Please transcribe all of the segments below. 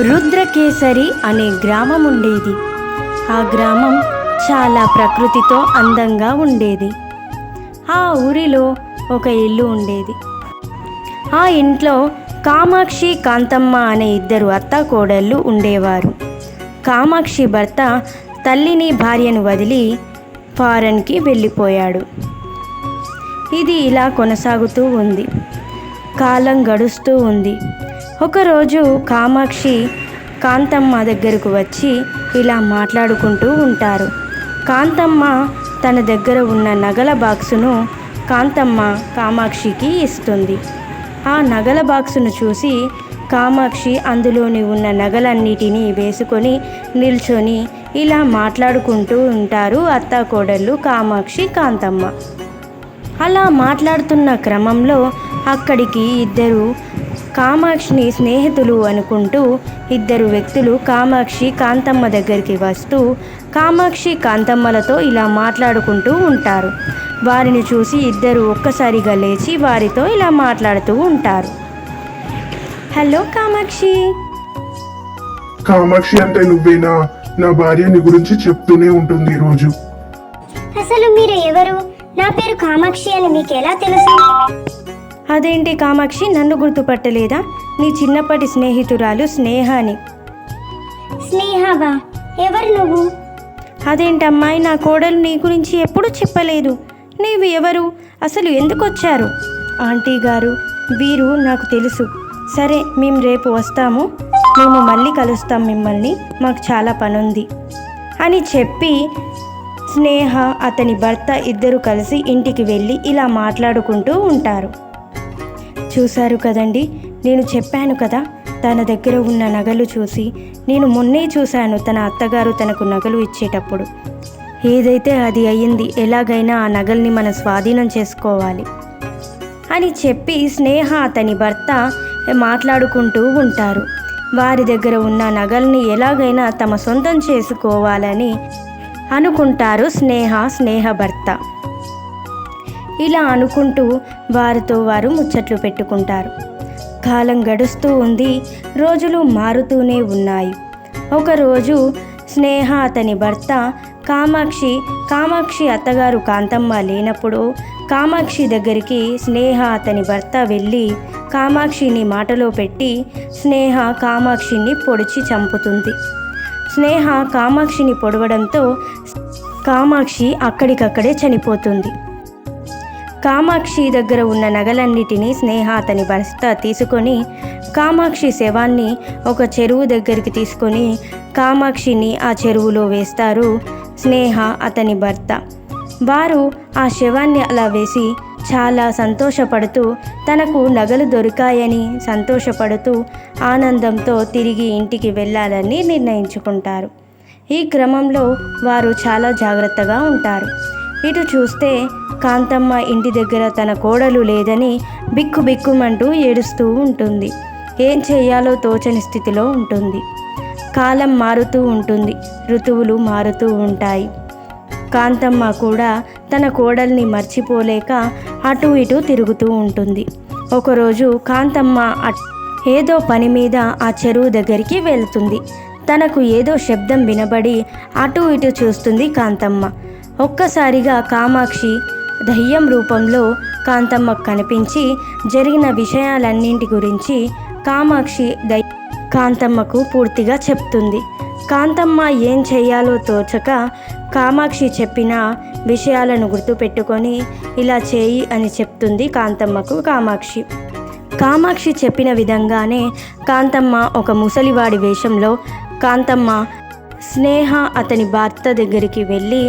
రుద్రకేసరి అనే గ్రామం ఉండేది. ఆ గ్రామం చాలా ప్రకృతితో అందంగా ఉండేది. ఆ ఊరిలో ఒక ఇల్లు ఉండేది. ఆ ఇంట్లో కామాక్షి, కాంతమ్మ అనే ఇద్దరు అత్తాకోడళ్ళు ఉండేవారు. కామాక్షి భర్త తల్లిని, భార్యను వదిలి ఫారెన్కి వెళ్ళిపోయాడు. ఇది ఇలా కొనసాగుతూ ఉంది. కాలం గడుస్తూ ఉంది. ఒకరోజు కామాక్షి కాంతమ్మ దగ్గరకు వచ్చి ఇలా మాట్లాడుకుంటూ ఉంటారు. కాంతమ్మ తన దగ్గర ఉన్న నగల బాక్సును కామాక్షికి ఇస్తుంది. ఆ నగల బాక్సును చూసి కామాక్షి అందులోని ఉన్న నగలన్నిటినీ వేసుకొని నిల్చొని ఇలా మాట్లాడుకుంటూ ఉంటారు అత్తాకోడళ్ళు కామాక్షి, కాంతమ్మ. అలా మాట్లాడుతున్న క్రమంలో అక్కడికి ఇద్దరు కామాక్షిని స్నేహితులు అనుకుంటూ ఇద్దరు వ్యక్తులు కామాక్షి, కాంతమ్మ దగ్గరికి వస్తూ కామాక్షి, కాంతమ్మలతో ఇలా మాట్లాడుకుంటూ ఉంటారు. వారిని చూసి ఇద్దరు ఒక్కసారిగా లేచి వారితో ఇలా మాట్లాడుతూ ఉంటారు. హలో కామాక్షి. కామాక్షి అంటే నువ్వేనా? నా భార్య నీ గురించి చెప్తూనే ఉంటుంది రోజు. అసలు మీరు ఎవరు? నా పేరు కామాక్షి అని మీకు ఎలా తెలుసు? అదేంటి కామాక్షి, నన్ను గుర్తుపట్టలేదా? నీ చిన్నప్పటి స్నేహితురాలు స్నేహాని. స్నేహవా? ఎవరు నువ్వు? అదేంటమ్మాయి, నా కోడలు నీ గురించి ఎప్పుడూ చెప్పలేదు. నీవు ఎవరు? అసలు ఎందుకు వచ్చారు? ఆంటీ గారు, వీరు నాకు తెలుసు. సరే, మేము రేపు వస్తాము. మేము మళ్ళీ కలుస్తాం మిమ్మల్ని. మాకు చాలా పనుంది అని చెప్పి స్నేహ, అతని భర్త ఇద్దరు కలిసి ఇంటికి వెళ్ళి ఇలా మాట్లాడుకుంటూ ఉంటారు. చూశారు కదండి, నేను చెప్పాను కదా, తన దగ్గర ఉన్న నగలు చూసి నేను మొన్నే చూశాను. తన అత్తగారు తనకు నగలు ఇచ్చేటప్పుడు ఏదైతే అది అయ్యింది. ఎలాగైనా ఆ నగల్ని మనం స్వాధీనం చేసుకోవాలి అని చెప్పి స్నేహ, అతని భర్త మాట్లాడుకుంటూ ఉంటారు. వారి దగ్గర ఉన్న నగల్ని ఎలాగైనా తమ సొంతం చేసుకోవాలని అనుకుంటారు స్నేహ భర్త. ఇలా అనుకుంటూ వారితో వారు ముచ్చట్లు పెట్టుకుంటారు. కాలం గడుస్తూ ఉంది. రోజులు మారుతూనే ఉన్నాయి. ఒకరోజు స్నేహ, అతని భర్త కామాక్షి అత్తగారు కాంతమ్మ లేనప్పుడు కామాక్షి దగ్గరికి స్నేహ, అతని భర్త వెళ్ళి కామాక్షిని మాటలో పెట్టి స్నేహ కామాక్షిని పొడిచి చంపుతుంది. స్నేహ కామాక్షిని పొడవడంతో కామాక్షి అక్కడికక్కడే చనిపోతుంది. కామాక్షి దగ్గర ఉన్న నగలన్నిటినీ స్నేహ, అతని భర్త తీసుకొని కామాక్షి శవాన్ని ఒక చెరువు దగ్గరికి తీసుకొని కామాక్షిని ఆ చెరువులో వేస్తారు స్నేహ, అతని భర్త. వారు ఆ శవాన్ని అలా వేసి చాలా సంతోషపడుతూ తనకు నగలు దొరికాయని సంతోషపడుతూ ఆనందంతో తిరిగి ఇంటికి వెళ్ళాలని నిర్ణయించుకుంటారు. ఈ క్రమంలో వారు చాలా జాగ్రత్తగా ఉంటారు. ఇటు చూస్తే కాంతమ్మ ఇంటి దగ్గర తన కోడలు లేదని బిక్కుమంటూ ఏడుస్తూ ఉంటుంది. ఏం చేయాలో తోచని స్థితిలో ఉంటుంది. కాలం మారుతూ ఉంటుంది. ఋతువులు మారుతూ ఉంటాయి. కాంతమ్మ కూడా తన కోడల్ని మర్చిపోలేక అటు ఇటు తిరుగుతూ ఉంటుంది. ఒకరోజు కాంతమ్మ ఏదో పని మీద ఆ చెరువు దగ్గరికి వెళ్తుంది. తనకు ఏదో శబ్దం వినబడి అటు ఇటు చూస్తుంది కాంతమ్మ. ఒక్కసారిగా కామాక్షి దయ్యం రూపంలో కాంతమ్మకు కనిపించి జరిగిన విషయాలన్నింటి గురించి కాంతమ్మకు పూర్తిగా చెప్తుంది. కాంతమ్మ ఏం చేయాలో తోచక కామాక్షి చెప్పిన విషయాలను గుర్తుపెట్టుకొని ఇలా చేయి అని చెప్తుంది కాంతమ్మకు. కామాక్షి చెప్పిన విధంగానే కాంతమ్మ ఒక ముసలివాడి వేషంలో కాంతమ్మ స్నేహ, అతని భర్త దగ్గరికి వెళ్ళి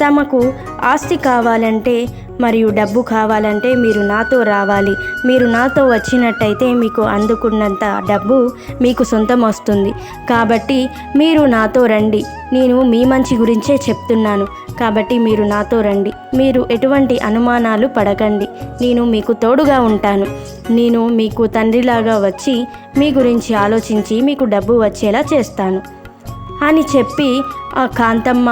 తమకు ఆస్తి కావాలంటే మరియు డబ్బు కావాలంటే మీరు నాతో రావాలి. మీరు నాతో వచ్చినట్టయితే మీకు అందుకున్నంత డబ్బు మీకు సొంతం వస్తుంది. కాబట్టి మీరు నాతో రండి. నేను మీ మంచి గురించే చెప్తున్నాను. కాబట్టి మీరు నాతో రండి. మీరు ఎటువంటి అనుమానాలు పడకండి. నేను మీకు తోడుగా ఉంటాను. నేను మీకు తండ్రిలాగా వచ్చి మీ గురించి ఆలోచించి మీకు డబ్బు వచ్చేలా చేస్తాను అని చెప్పి ఆ కాంతమ్మ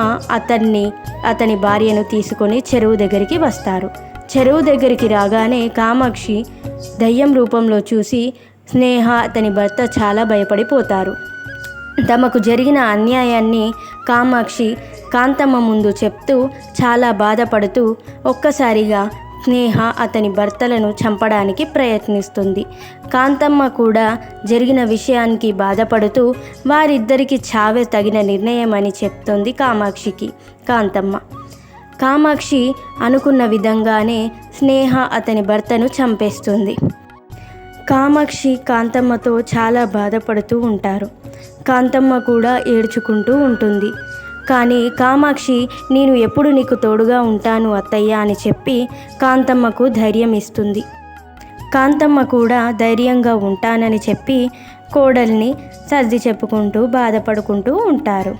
అతని భార్యను తీసుకొని చెరువు దగ్గరికి వస్తారు. చెరువు దగ్గరికి రాగానే కామాక్షి దయ్యం రూపంలో చూసి స్నేహ, అతని భర్త చాలా భయపడిపోతారు. తమకు జరిగిన అన్యాయాన్ని కామాక్షి కాంతమ్మ ముందు చెప్తూ చాలా బాధపడుతూ ఒక్కసారిగా స్నేహ అతని భర్తలను చంపడానికి ప్రయత్నిస్తుంది. కాంతమ్మ కూడా జరిగిన విషయానికి బాధపడుతూ వారిద్దరికి చావే తగిన నిర్ణయం అని చెప్తుంది కామాక్షికి కాంతమ్మ. కామాక్షి అనుకున్న విధంగానే స్నేహ అతని భర్తను చంపేస్తుంది. కామాక్షి కాంతమ్మతో చాలా బాధపడుతూ ఉంటారు. కాంతమ్మ కూడా ఏడ్చుకుంటూ ఉంటుంది. కానీ కామాక్షి నేను ఎప్పుడు నీకు తోడుగా ఉంటాను అత్తయ్య అని చెప్పి కాంతమ్మకు ధైర్యం ఇస్తుంది. కాంతమ్మ కూడా ధైర్యంగా ఉంటానని చెప్పి కోడల్ని సర్ది చెప్పుకుంటూ బాధపడుకుంటూ ఉంటారు.